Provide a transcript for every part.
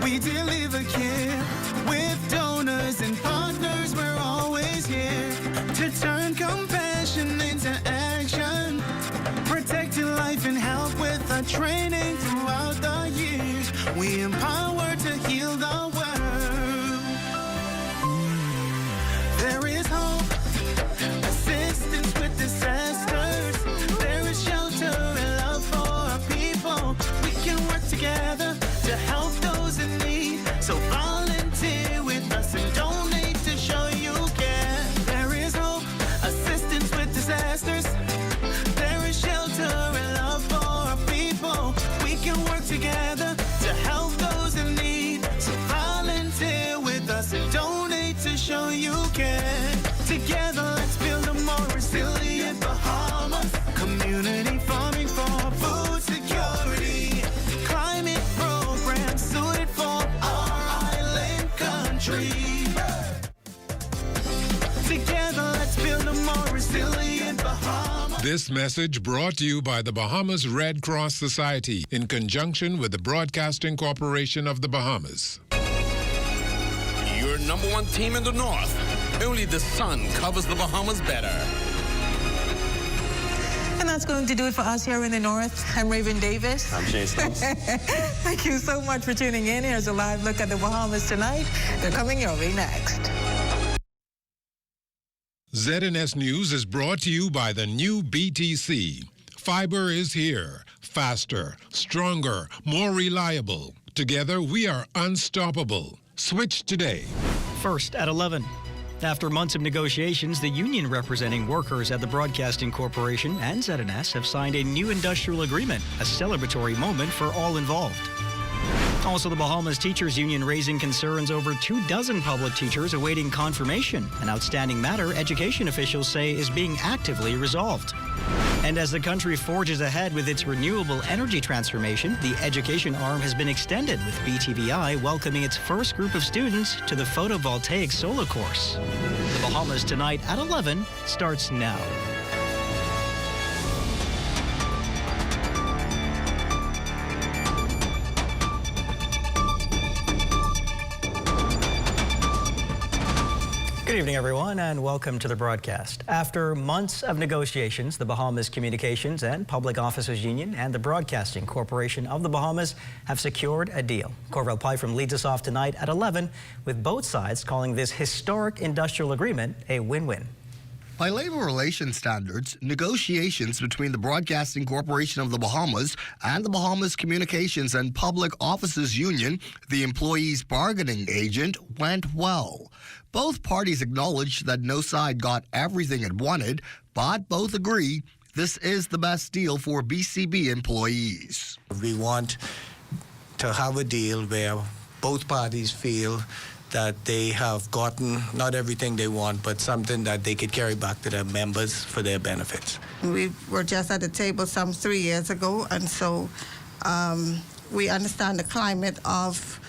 We deliver care with donors and partners. We're always here to turn compassion into action, protecting life and health with our training throughout the years. We empower to heal the world. There is hope, assistance with disasters. There is shelter and love for our people. We can work together to help those in need. So volunteer with us and donate to show you care. There is hope, assistance with disasters. There is shelter and love for our people. We can work together to help those in need. So volunteer with us and donate to show you care. Together, let's build a more resilient Bahamas. Community farming for food security. Climate programs suited for our island country. Together, let's build a more resilient Bahamas. This message brought to you by the Bahamas Red Cross Society in conjunction with the Broadcasting Corporation of the Bahamas. Your number one team in the north. Only the sun covers the Bahamas better. And that's going to do it for us here in the north. I'm Raven Davis. I'm Shane Stokes. Thank you so much for tuning in. Here's a live look at the Bahamas tonight. They're coming your way next. ZNS News is brought to you by the new BTC. Fiber is here. Faster, stronger, more reliable. Together, we are unstoppable. Switch today. First at 11. After months of negotiations, the union representing workers at the Broadcasting Corporation and ZNS have signed a new industrial agreement, a celebratory moment for all involved. Also, the Bahamas Teachers Union raising concerns over 24 public teachers awaiting confirmation, an outstanding matter education officials say is being actively resolved. And as the country forges ahead with its renewable energy transformation, the education arm has been extended, with BTVI welcoming its first group of students to the photovoltaic solar course. The Bahamas Tonight at 11 starts now. Good evening, everyone, and welcome to the broadcast. After months of negotiations, the Bahamas Communications and Public Officers Union and the Broadcasting Corporation of the Bahamas have secured a deal. Corvell Pyfrom leads us off tonight at 11, with both sides calling this historic industrial agreement a win-win. By labor relations standards, negotiations between the Broadcasting Corporation of the Bahamas and the Bahamas Communications and Public Officers Union, the employees' bargaining agent, went well. Both parties acknowledged that no side got everything it wanted, but both agree this is the best deal for BCB employees. We want to have a deal where both parties feel that they have gotten not everything they want, but something that they could carry back to their members for their benefits. We were just at the table some 3 years ago, and so we understand the climate of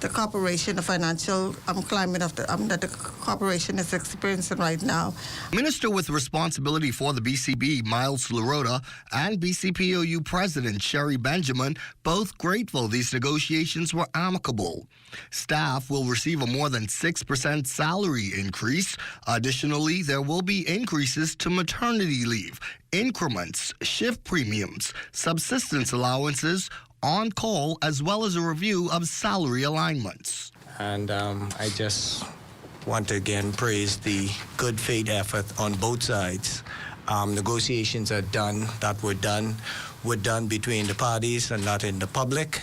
the corporation, the financial climate of that the corporation is experiencing right now. Minister with responsibility for the BCB, Miles Lorota, and BCPOU President Sherry Benjamin, both grateful these negotiations were amicable. Staff will receive a more than 6% salary increase. Additionally, there will be increases to maternity leave, increments, shift premiums, subsistence allowances, on call, as well as a review of salary alignments. And I just want to again praise the good faith effort on both sides. Negotiations are done, that were done between the parties and not in the public.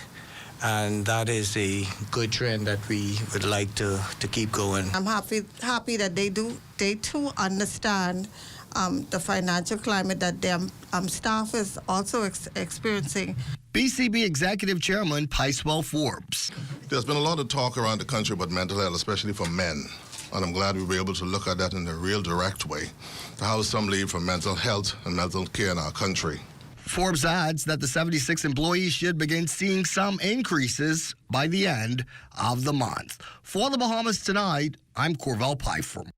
And that is a good trend that we would like to keep going. I'm happy that they too understand the financial climate that their staff is also experiencing. BCB Executive Chairman Picewell Forbes. There's been a lot of talk around the country about mental health, especially for men. And I'm glad we were able to look at that in a real direct way, to have some leave for mental health and mental care in our country. Forbes adds that the 76 employees should begin seeing some increases by the end of the month. For the Bahamas Tonight, I'm Corvell Pyfrom.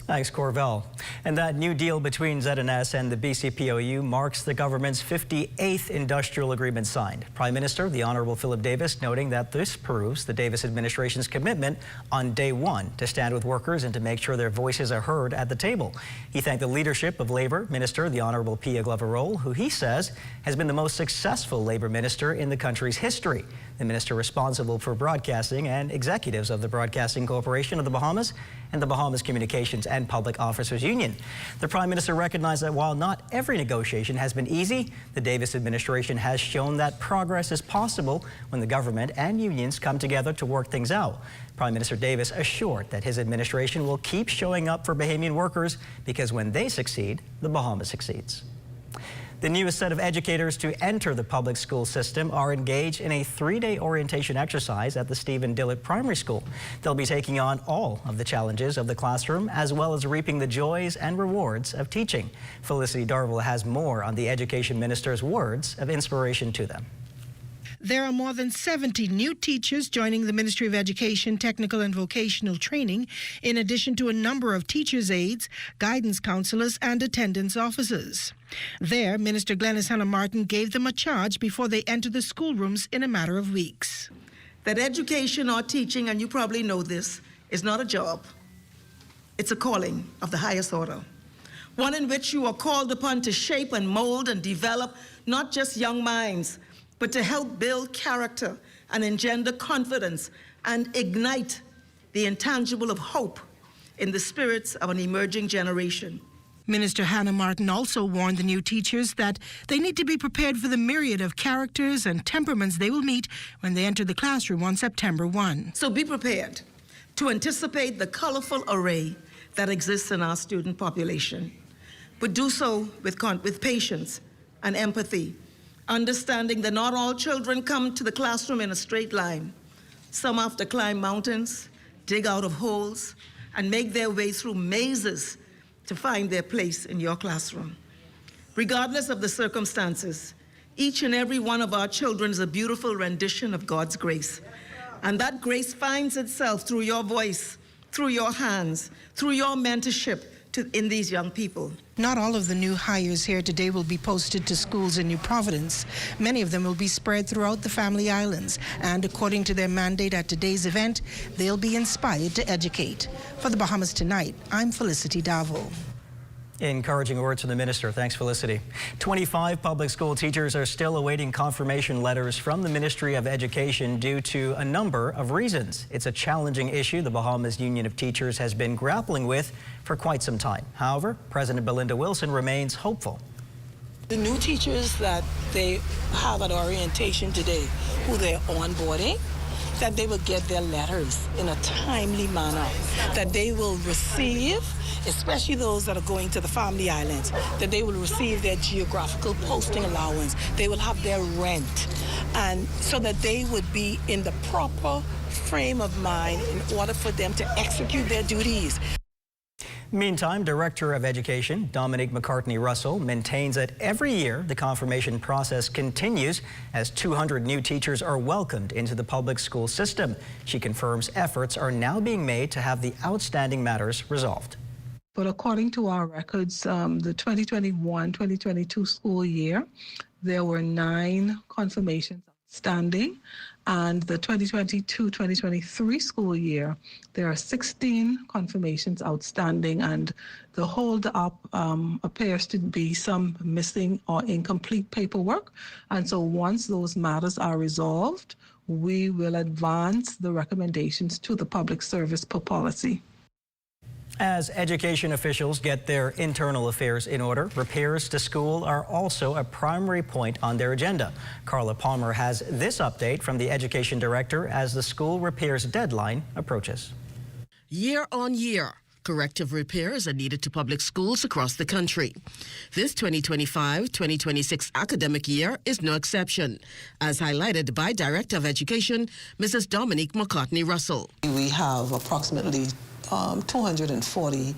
Thanks, Corvell. And that new deal between ZNS and the BCPOU marks the government's 58th industrial agreement signed. Prime Minister, the Honourable Philip Davis, noting that this proves the Davis administration's commitment on day one to stand with workers and to make sure their voices are heard at the table. He thanked the leadership of Labour Minister, the Honourable Pia Glover-Roll, who he says has been the most successful Labour minister in the country's history. The minister responsible for broadcasting and executives of the Broadcasting Corporation of the Bahamas and the Bahamas Communications and Public Officers Union. The Prime Minister recognized that while not every negotiation has been easy, the Davis administration has shown that progress is possible when the government and unions come together to work things out. Prime Minister Davis assured that his administration will keep showing up for Bahamian workers because when they succeed, the Bahamas succeeds. The newest set of educators to enter the public school system are engaged in a 3-day orientation exercise at the Stephen Dillett Primary School. They'll be taking on all of the challenges of the classroom as well as reaping the joys and rewards of teaching. Felicity Darville has more on the Education Minister's words of inspiration to them. There are more than 70 new teachers joining the Ministry of Education Technical and Vocational Training, in addition to a number of teachers' aides, guidance counselors, and attendance officers. There, Minister Glenys Hanna-Martin gave them a charge before they enter the schoolrooms in a matter of weeks. That education or teaching, and you probably know this, is not a job. It's a calling of the highest order. One in which you are called upon to shape and mold and develop not just young minds, but to help build character and engender confidence and ignite the intangible of hope in the spirits of an emerging generation. Minister Hanna-Martin also warned the new teachers that they need to be prepared for the myriad of characters and temperaments they will meet when they enter the classroom on September 1. So be prepared to anticipate the colorful array that exists in our student population, but do so with patience and empathy, understanding that not all children come to the classroom in a straight line. Some have to climb mountains, dig out of holes, and make their way through mazes to find their place in your classroom. Regardless of the circumstances, each and every one of our children is a beautiful rendition of God's grace. And that grace finds itself through your voice, through your hands, through your mentorship in these young people. Not all of the new hires here today will be posted to schools in New Providence. Many of them will be spread throughout the Family Islands, and according to their mandate at today's event, they'll be inspired to educate. For the Bahamas Tonight, I'm Felicity Darville. Encouraging words from the minister. Thanks, Felicity. 25 public school teachers are still awaiting confirmation letters from the Ministry of Education due to a number of reasons. It's a challenging issue the Bahamas Union of Teachers has been grappling with for quite some time. However, President Belinda Wilson remains hopeful. The new teachers that they have at orientation today, who they're onboarding, that they will get their letters in a timely manner, that they will receive, especially those that are going to the Family Islands, that they will receive their geographical posting allowance, they will have their rent, and so that they would be in the proper frame of mind in order for them to execute their duties. Meantime, Director of Education Dominique McCartney-Russell maintains that every year the confirmation process continues as 200 new teachers are welcomed into the public school system. She confirms efforts are now being made to have the outstanding matters resolved. But according to our records, the 2021-2022 school year, there were 9 confirmations outstanding. And the 2022-2023 school year, there are 16 confirmations outstanding, and the hold-up appears to be some missing or incomplete paperwork. And so once those matters are resolved, we will advance the recommendations to the public service per policy. As education officials get their internal affairs in order, repairs to school are also a primary point on their agenda. Carla Palmer has this update from the Education Director as the school repairs deadline approaches. Year on year, corrective repairs are needed to public schools across the country. This 2025-2026 academic year is no exception, as highlighted by Director of Education, Mrs. Dominique McCartney-Russell. We have approximately 240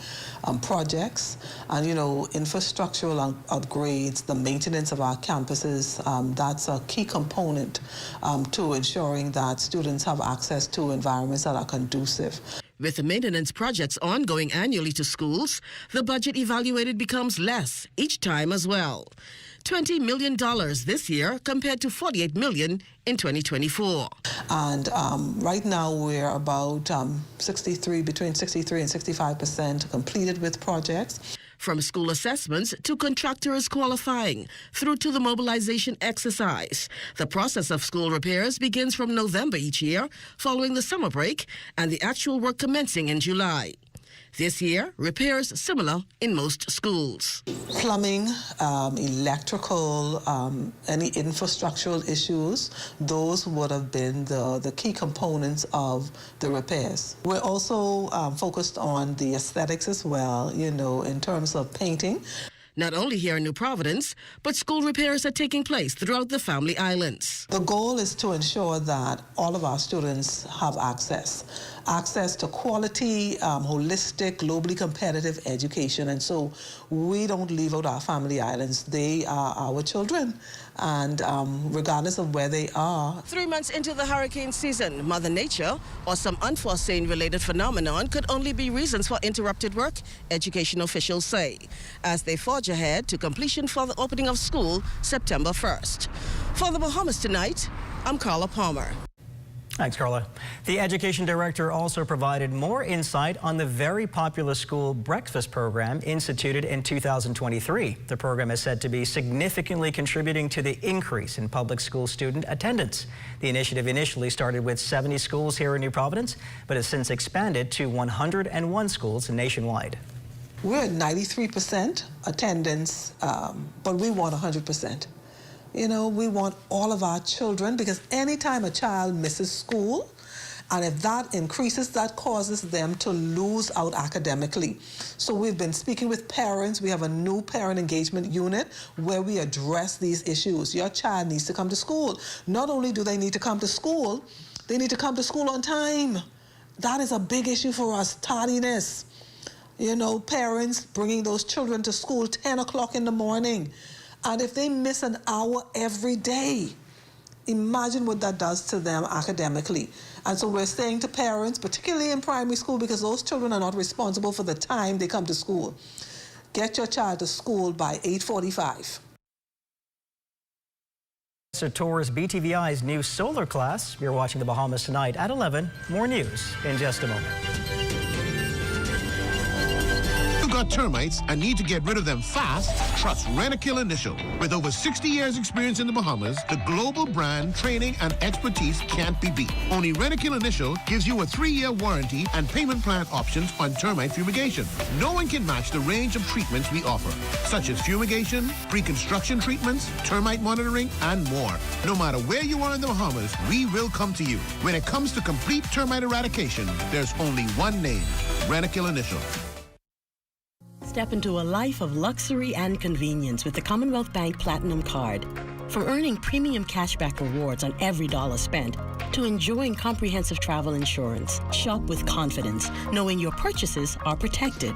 projects, and infrastructural upgrades, the maintenance of our campuses, that's a key component to ensuring that students have access to environments that are conducive. With the maintenance projects ongoing annually to schools, the budget evaluated becomes less each time as well. $20 million this year compared to $48 million in 2024. And right now we're about between 63 and 65% completed with projects. From school assessments to contractors qualifying, through to the mobilization exercise. The process of school repairs begins from November each year, following the summer break, and the actual work commencing in July. This year, repairs similar in most schools. Plumbing, electrical, any infrastructural issues, those would have been the key components of the repairs. We're also focused on the aesthetics as well, in terms of painting. Not only here in New Providence, but school repairs are taking place throughout the Family Islands. The goal is to ensure that all of our students have access to quality, holistic, globally competitive education. And so we don't leave out our Family Islands. They are our children, and regardless of where they are. 3 months into the hurricane season, Mother Nature or some unforeseen related phenomenon could only be reasons for interrupted work, education officials say, as they forge ahead to completion for the opening of school September 1st. For the Bahamas Tonight, I'm Carla Palmer. Thanks, Carla. The education director also provided more insight on the very popular school breakfast program instituted in 2023. The program is said to be significantly contributing to the increase in public school student attendance. The initiative initially started with 70 schools here in New Providence, but has since expanded to 101 schools nationwide. We're at 93% attendance, but we want 100%. We want all of our children, because anytime a child misses school, and if that increases, that causes them to lose out academically. So we've been speaking with parents. We have a new parent engagement unit where we address these issues. Your child needs to come to school. Not only do they need to come to school, they need to come to school on time. That is a big issue for us, tardiness. Parents bringing those children to school 10 o'clock in the morning. And if they miss an hour every day, imagine what that does to them academically. And so we're saying to parents, particularly in primary school, because those children are not responsible for the time they come to school, get your child to school by 8:45. So tours BTVI's new solar class. You're watching the Bahamas Tonight at 11. More news in just a moment. Got termites and need to get rid of them fast? Trust Rentokil Initial. With over 60 years experience in the Bahamas, the global brand, training, and expertise can't be beat. Only Rentokil Initial gives you a 3-year warranty and payment plan options on termite fumigation. No one can match the range of treatments we offer, such as fumigation, pre-construction treatments, termite monitoring, and more. No matter where you are in the Bahamas, we will come to you. When it comes to complete termite eradication, there's only one name, Rentokil Initial. Step into a life of luxury and convenience with the Commonwealth Bank Platinum Card. From earning premium cashback rewards on every dollar spent to enjoying comprehensive travel insurance, shop with confidence, knowing your purchases are protected.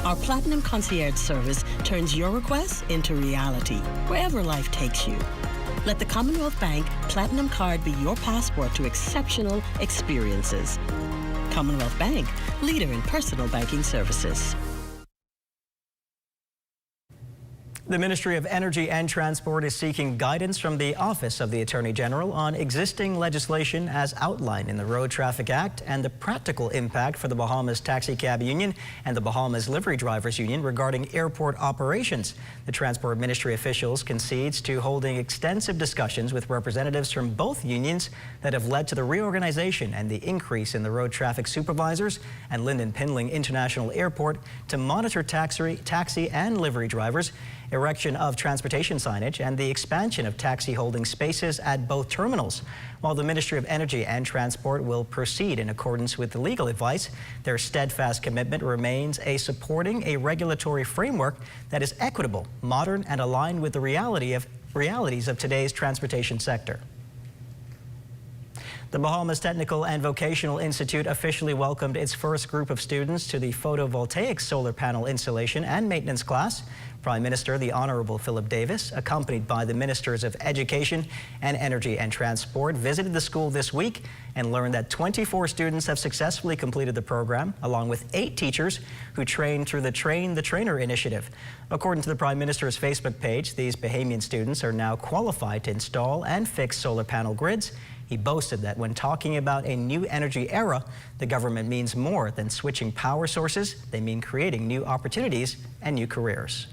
Our Platinum Concierge service turns your requests into reality, wherever life takes you. Let the Commonwealth Bank Platinum Card be your passport to exceptional experiences. Commonwealth Bank, leader in personal banking services. The Ministry of Energy and Transport is seeking guidance from the Office of the Attorney General on existing legislation as outlined in the Road Traffic Act and the practical impact for the Bahamas Taxi Cab Union and the Bahamas Livery Drivers Union regarding airport operations. The Transport Ministry officials concedes to holding extensive discussions with representatives from both unions that have led to the reorganization and the increase in the road traffic supervisors and Lyndon Pinling International Airport to monitor taxi and livery drivers, erection of transportation signage, and the expansion of taxi holding spaces at both terminals. While the Ministry of Energy and Transport will proceed in accordance with the legal advice, their steadfast commitment remains supporting a regulatory framework that is equitable, modern, and aligned with the realities of today's transportation sector. The Bahamas Technical and Vocational Institute officially welcomed its first group of students to the photovoltaic solar panel installation and maintenance class. Prime Minister the Honorable Philip Davis, accompanied by the Ministers of Education and Energy and Transport, visited the school this week and learned that 24 students have successfully completed the program, along with 8 teachers who trained through the Train the Trainer initiative. According to the Prime Minister's Facebook page, these Bahamian students are now qualified to install and fix solar panel grids. He boasted that when talking about a new energy era, the government means more than switching power sources. They mean creating new opportunities and new careers.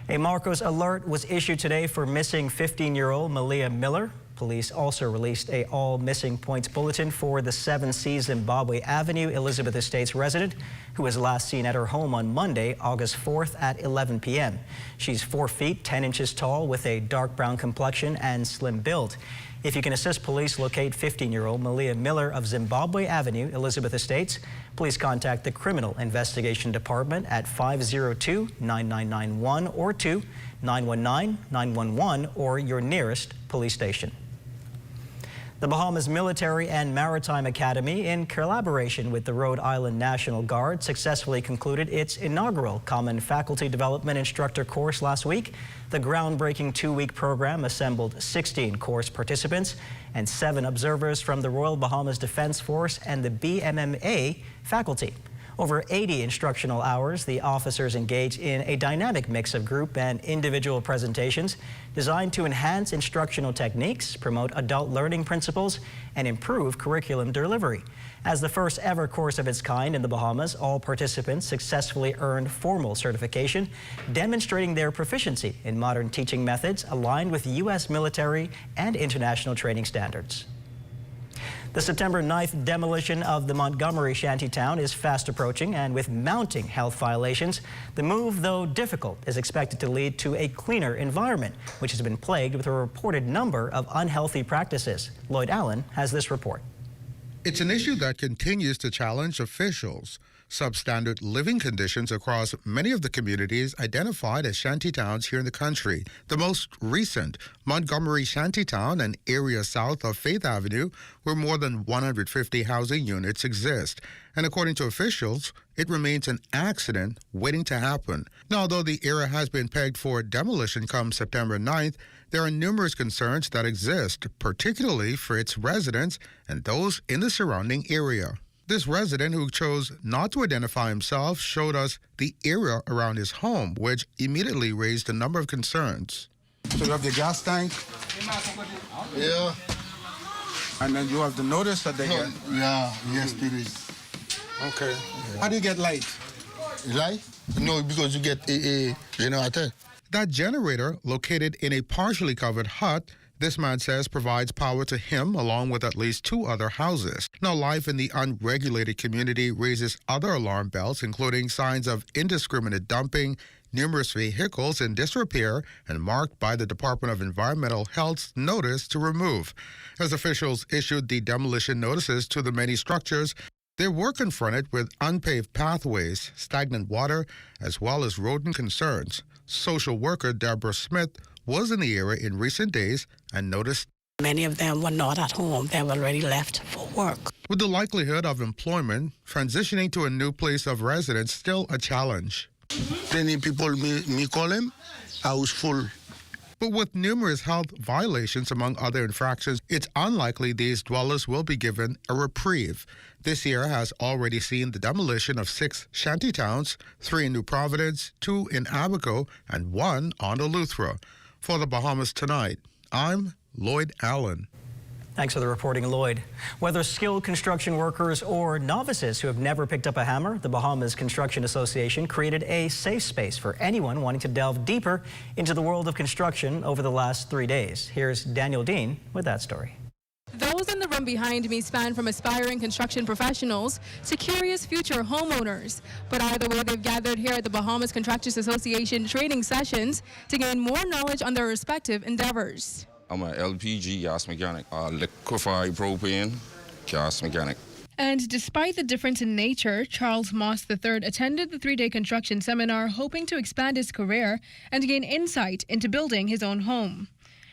A Marcos alert was issued today for missing 15-year-old Malia Miller. Police also released a all missing points bulletin for the 7C Zimbabwe Avenue Elizabeth Estates resident who was last seen at her home on Monday, August 4th at 11 p.m. She's 4 feet 10 inches tall with a dark brown complexion and slim build. If you can assist police locate 15-year-old Malia Miller of Zimbabwe Avenue, Elizabeth Estates, please contact the Criminal Investigation Department at 502-9991 or 2-919-911 or your nearest police station. The Bahamas Military and Maritime Academy, in collaboration with the Rhode Island National Guard, successfully concluded its inaugural Common Faculty Development Instructor course last week. The groundbreaking 2-week program assembled 16 course participants and 7 observers from the Royal Bahamas Defense Force and the BMMA faculty. Over 80 instructional hours, the officers engaged in a dynamic mix of group and individual presentations designed to enhance instructional techniques, promote adult learning principles, and improve curriculum delivery. As the first ever course of its kind in the Bahamas, all participants successfully earned formal certification, demonstrating their proficiency in modern teaching methods aligned with U.S. military and international training standards. The September 9th demolition of the Montgomery shantytown is fast approaching, and with mounting health violations, the move, though difficult, is expected to lead to a cleaner environment, which has been plagued with a reported number of unhealthy practices. Lloyd Allen has this report. It's an issue that continues to challenge officials. Substandard living conditions across many of the communities identified as shantytowns here in the country. The most recent, Montgomery Shantytown, an area south of Faith Avenue, where more than 150 housing units exist. And according to officials, it remains an accident waiting to happen. Now, although the area has been pegged for demolition come September 9th, there are numerous concerns that exist, particularly for its residents and those in the surrounding area. This resident, who chose not to identify himself, showed us the area around his home, which immediately raised a number of concerns. So you have the gas tank? Yeah. And then you have the notice that they get? Yeah, yes, it is. Okay. Yeah. How do you get light? Light? No, because you get a generator. That generator, located in a partially covered hut, this man says provides power to him along with at least 2 other houses. Now, life in the unregulated community raises other alarm bells, including signs of indiscriminate dumping, numerous vehicles in disrepair, and marked by the Department of Environmental Health's notice to remove. As officials issued the demolition notices to the many structures, they were confronted with unpaved pathways, stagnant water, as well as rodent concerns. Social worker Deborah Smith was in the area in recent days and noticed many of them were not at home. They were already left for work. With the likelihood of employment, transitioning to a new place of residence still a challenge. Many people, me call them, house full. But with numerous health violations, among other infractions, it's unlikely these dwellers will be given a reprieve. This year has already seen the demolition of 6 shantytowns, 3 in New Providence, 2 in Abaco, and 1 on Eleuthera. For the Bahamas Tonight, I'm Lloyd Allen. Thanks for the reporting, Lloyd. Whether skilled construction workers or novices who have never picked up a hammer, the Bahamas Construction Association created a safe space for anyone wanting to delve deeper into the world of construction over the last 3 days. Here's Daniel Dean with that story. Those in the room behind me span from aspiring construction professionals to curious future homeowners. But either way, they've gathered here at the Bahamas Contractors Association training sessions to gain more knowledge on their respective endeavors. I'm an LPG gas mechanic, liquefied propane gas mechanic. And despite the difference in nature, Charles Moss III attended the 3-day construction seminar hoping to expand his career and gain insight into building his own home.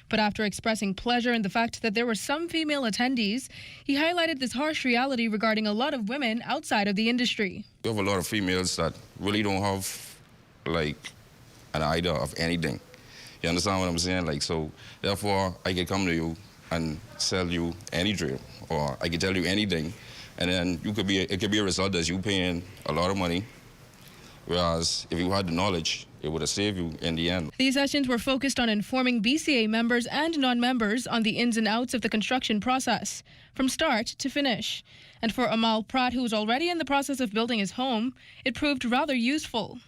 But after expressing pleasure in the fact that there were some female attendees, he highlighted this harsh reality regarding a lot of women outside of the industry. We have a lot of females that really don't have, like, an idea of anything. You understand what I'm saying? Like, so, therefore, I can come to you and sell you any dream, or I can tell you anything, and then it could be a result as you paying a lot of money, whereas if you had the knowledge, it would have saved you in the end. These sessions were focused on informing BCA members and non-members on the ins and outs of the construction process, from start to finish. And for Amal Pratt, who was already in the process of building his home, it proved rather useful.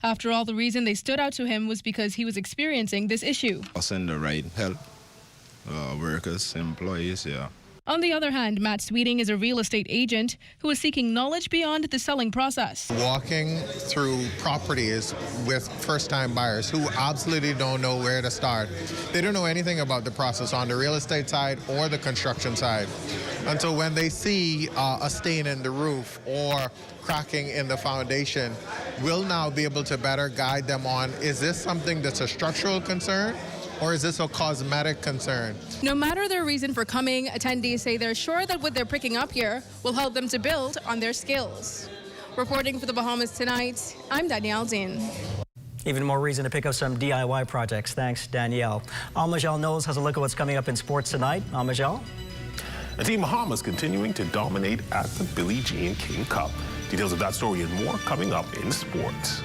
After all, the reason they stood out to him was because he was experiencing this issue. Us in the right help, workers, employees, yeah. On the other hand, Matt Sweeting is a real estate agent who is seeking knowledge beyond the selling process. Walking through properties with first-time buyers who absolutely don't know where to start. They don't know anything about the process on the real estate side or the construction side. And so when they see a stain in the roof or cracking in the foundation, we'll now be able to better guide them on, is this something that's a structural concern? Or is this a cosmetic concern? No matter their reason for coming, attendees say they're sure that what they're picking up here will help them to build on their skills. Reporting for the Bahamas Tonight, I'm Danielle Dean. Even more reason to pick up some DIY projects. Thanks, Danielle. Amajal Knowles has a look at what's coming up in sports tonight. Amajal? And Team Bahamas continuing to dominate at the Billie Jean King Cup. Details of that story and more coming up in sports.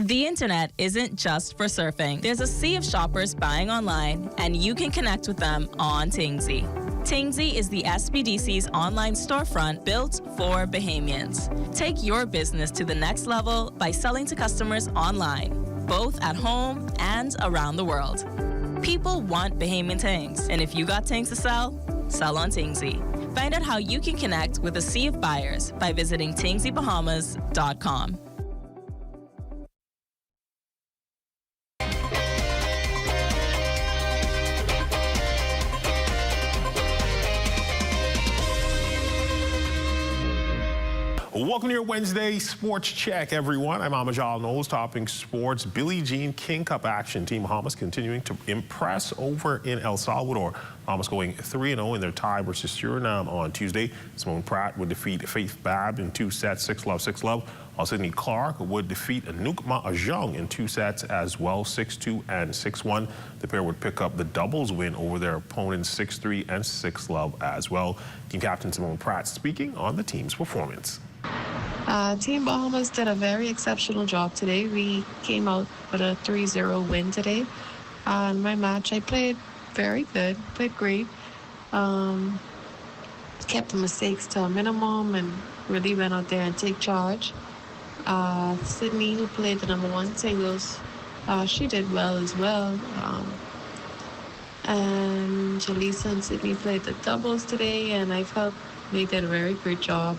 The internet isn't just for surfing. There's a sea of shoppers buying online, and you can connect with them on Tingsy. Tingsy is the SBDC's online storefront built for Bahamians. Take your business to the next level by selling to customers online, both at home and around the world. People want Bahamian things, and if you got things to sell, sell on Tingsy. Find out how you can connect with a sea of buyers by visiting tingsybahamas.com. Welcome to your Wednesday Sports Check, everyone. I'm Amajal Knowles, topping sports. Billie Jean King Cup action. Team Bahamas continuing to impress over in El Salvador. Bahamas going 3-0 in their tie versus Suriname on Tuesday. Simone Pratt would defeat Faith Babb in 2 sets, 6-love, 6-love. While Sydney Clark would defeat Anouk Mahjong in 2 sets as well, 6-2 and 6-1. The pair would pick up the doubles win over their opponents, 6-3 and 6-love as well. Team captain Simone Pratt speaking on the team's performance. Team Bahamas did a very exceptional job today. We came out with a 3-0 win today. In my match, I played very good, played great. Kept the mistakes to a minimum and really went out there and take charge. Sydney, who played the #1 singles, she did well as well. And Jaleesa and Sydney played the doubles today, and I felt they did a very great job.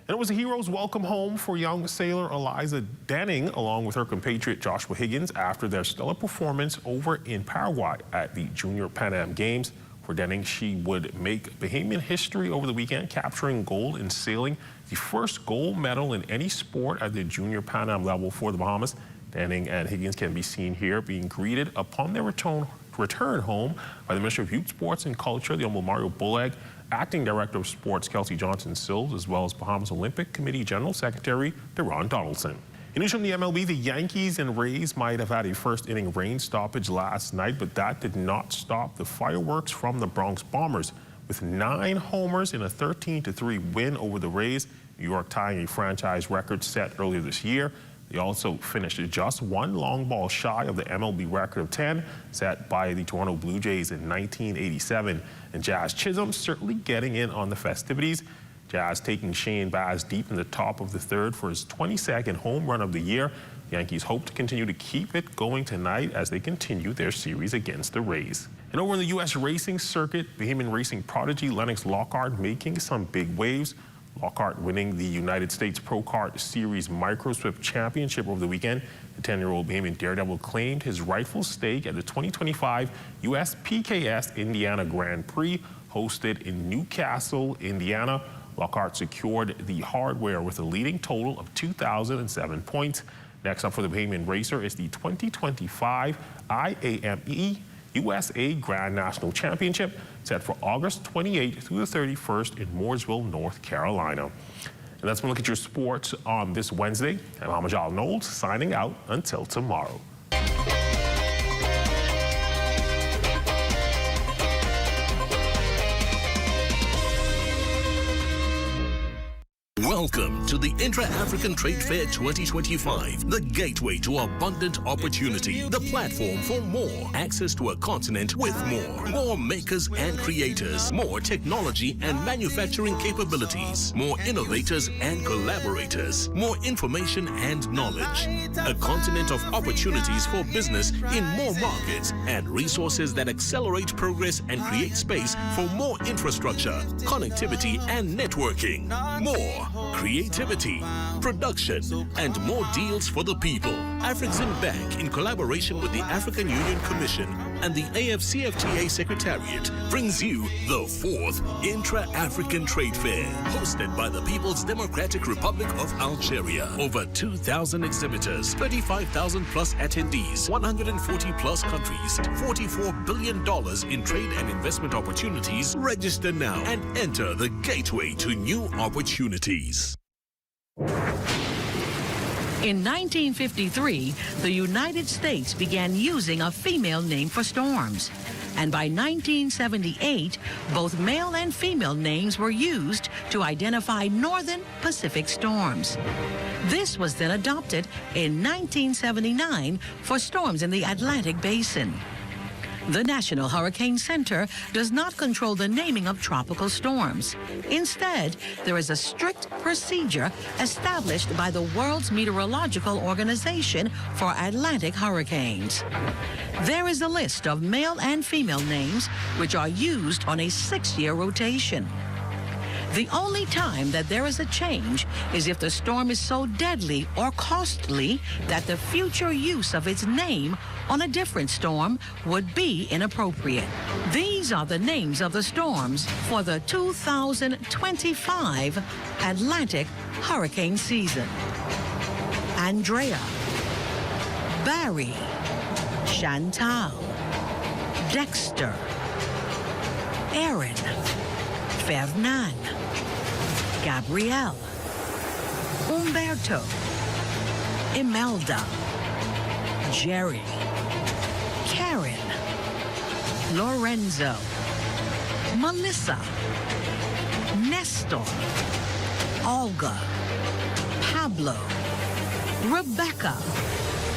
And it was a hero's welcome home for young sailor Eliza Denning, along with her compatriot Joshua Higgins, after their stellar performance over in Paraguay at the Junior Pan Am Games. For Denning, she would make Bahamian history over the weekend, capturing gold in sailing, the first gold medal in any sport at the Junior Pan Am level for the Bahamas. Denning and Higgins can be seen here being greeted upon their return home by the Minister of Youth, Sports and Culture, the Honorable Mario Bullag, Acting Director of Sports Kelsey Johnson-Sills, as well as Bahamas Olympic Committee General Secretary Deron Donaldson. In news from the MLB, the Yankees and Rays might have had a first-inning rain stoppage last night, but that did not stop the fireworks from the Bronx Bombers. With 9 homers in a 13-3 win over the Rays, New York tying a franchise record set earlier this year. They also finished just 1 long ball shy of the MLB record of 10 set by the Toronto Blue Jays in 1987. And Jazz Chisholm certainly getting in on the festivities. Jazz taking Shane Baz deep in the top of the 3rd for his 22nd home run of the year. Yankees hope to continue to keep it going tonight as they continue their series against the Rays. And over in the U.S. racing circuit, Bahamian racing prodigy Lennox Lockhart making some big waves. Lockhart winning the United States Pro Kart Series Micro Swift Championship over the weekend. The 10-year-old Bahamian daredevil claimed his rightful stake at the 2025 U.S. PKS Indiana Grand Prix hosted in Newcastle, Indiana. Lockhart secured the hardware with a leading total of 2,007 points. Next up for the Bahamian racer is the 2025 IAME USA Grand National Championship set for August 28th through the 31st in Mooresville, North Carolina. And that's a look at your sports on this Wednesday. I'm Amajal Knowles signing out until tomorrow. Welcome to the Intra-African Trade Fair 2025, the gateway to abundant opportunity, the platform for more, access to a continent with more makers and creators, more technology and manufacturing capabilities, more innovators and collaborators, more information and knowledge, a continent of opportunities for business in more markets and resources that accelerate progress and create space for more infrastructure, connectivity and networking, more creativity, production, and more deals for the people. Afrexim Bank, in collaboration with the African Union Commission and the AFCFTA Secretariat, brings you the 4th Intra-African Trade Fair, hosted by the People's Democratic Republic of Algeria. Over 2,000 exhibitors, 35,000 plus attendees, 140 plus countries, $44 billion in trade and investment opportunities. Register now and enter the gateway to new opportunities. In 1953, the United States began using a female name for storms. And by 1978, both male and female names were used to identify northern Pacific storms. This was then adopted in 1979 for storms in the Atlantic Basin. The National Hurricane Center does not control the naming of tropical storms. Instead, there is a strict procedure established by the World's Meteorological Organization for Atlantic hurricanes. There is a list of male and female names which are used on a 6-year rotation. The only time that there is a change is if the storm is so deadly or costly that the future use of its name on a different storm would be inappropriate. These are the names of the storms for the 2025 Atlantic hurricane season: Andrea, Barry, Chantal, Dexter, Erin, Fernand, Gabrielle, Umberto, Imelda, Jerry, Karen, Lorenzo, Melissa, Nestor, Olga, Pablo, Rebecca,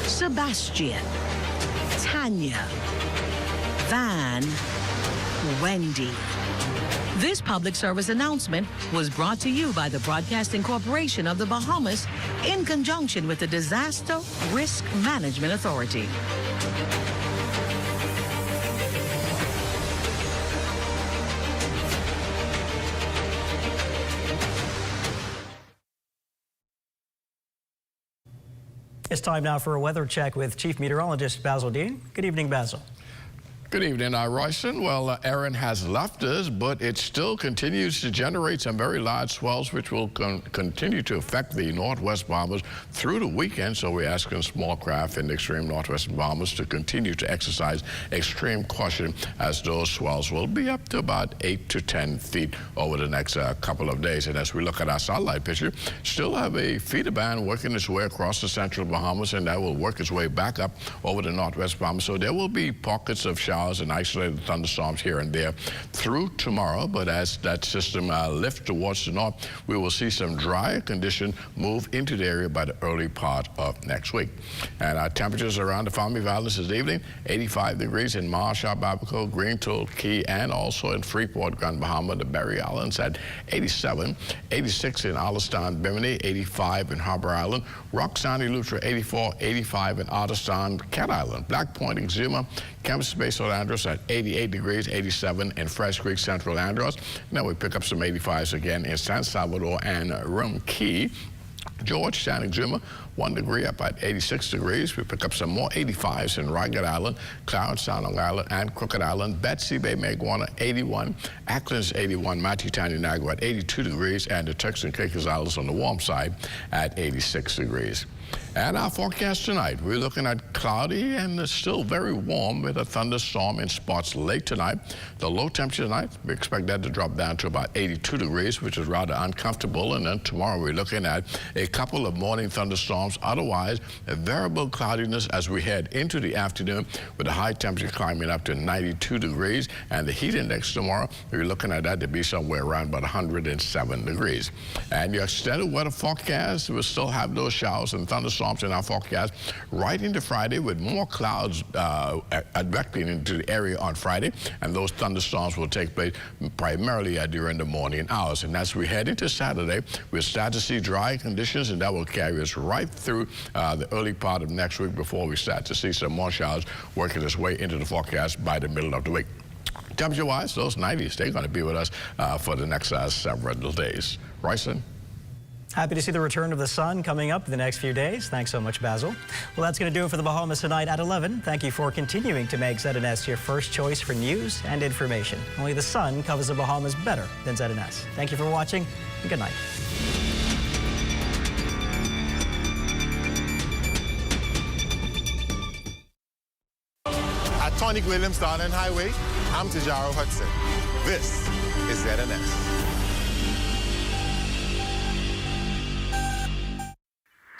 Sebastian, Tanya, Van, Wendy. This public service announcement was brought to you by the Broadcasting Corporation of the Bahamas in conjunction with the Disaster Risk Management Authority. It's time now for a weather check with Chief Meteorologist Basil Dean. Good evening, Basil. Good evening, Royston. Well, Erin has left us, but it still continues to generate some very large swells, which will continue to affect the northwest Bahamas through the weekend. So we're asking small craft in the extreme northwestern Bahamas to continue to exercise extreme caution, as those swells will be up to about 8 to 10 feet over the next couple of days. And as we look at our satellite picture, still have a feeder band working its way across the central Bahamas, and that will work its way back up over the northwest Bahamas. So there will be pockets of showers showers and isolated thunderstorms here and there through tomorrow. But as that system lifts towards the north, we will see some drier condition move into the area by the early part of next week. And our temperatures around the Farming Valley this evening, 85 degrees in Marshall, Babaco, Greentoul, Key, and also in Freeport, Grand Bahama, the Berry Islands at 87, 86 in Alliston, Bimini, 85 in Harbor Island, Roxanne, Eleuthera, 84, 85 in Otterstown, Cat Island, Black Point, Exuma, Campus Base, Andros at 88 degrees, 87 in Fresh Creek, Central Andros. Now we pick up some 85s again in San Salvador and Rum Key. Georgetown, Exuma, 1 degree up at 86 degrees. We pick up some more 85s in Ragged Island, Clarence, Long Island, and Crooked Island. Betsy Bay, Maguana, 81. Ackland's 81. Matthew Town, Niagara at 82 degrees. And the Turks and Caicos Islands on the warm side at 86 degrees. And our forecast tonight, we're looking at cloudy and still very warm with a thunderstorm in spots late tonight. The low temperature tonight, we expect that to drop down to about 82 degrees, which is rather uncomfortable. And then tomorrow we're looking at a couple of morning thunderstorms. Otherwise, a variable cloudiness as we head into the afternoon with a high temperature climbing up to 92 degrees. And the heat index tomorrow, we're looking at that to be somewhere around about 107 degrees. And your extended weather forecast, we'll still have those showers and thunderstorms in our forecast right into Friday with more clouds advecting into the area on Friday, and those thunderstorms will take place primarily during the morning hours. And as we head into Saturday, we'll start to see dry conditions, and that will carry us right through the early part of next week before we start to see some more showers working its way into the forecast by the middle of the week. Temperature-wise, those 90s, they're going to be with us for the next several days. Royson? Happy to see the return of the sun coming up in the next few days. Thanks so much, Basil. Well, that's going to do it for the Bahamas tonight at 11. Thank you for continuing to make ZNS your first choice for news and information. Only the sun covers the Bahamas better than ZNS. Thank you for watching, and good night. At Tonic Williams Darden Highway, I'm Tijaro Hudson. This is ZNS.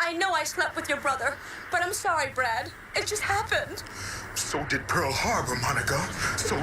I know I slept with your brother, but I'm sorry, Brad. It just happened. So did Pearl Harbor, Monica. So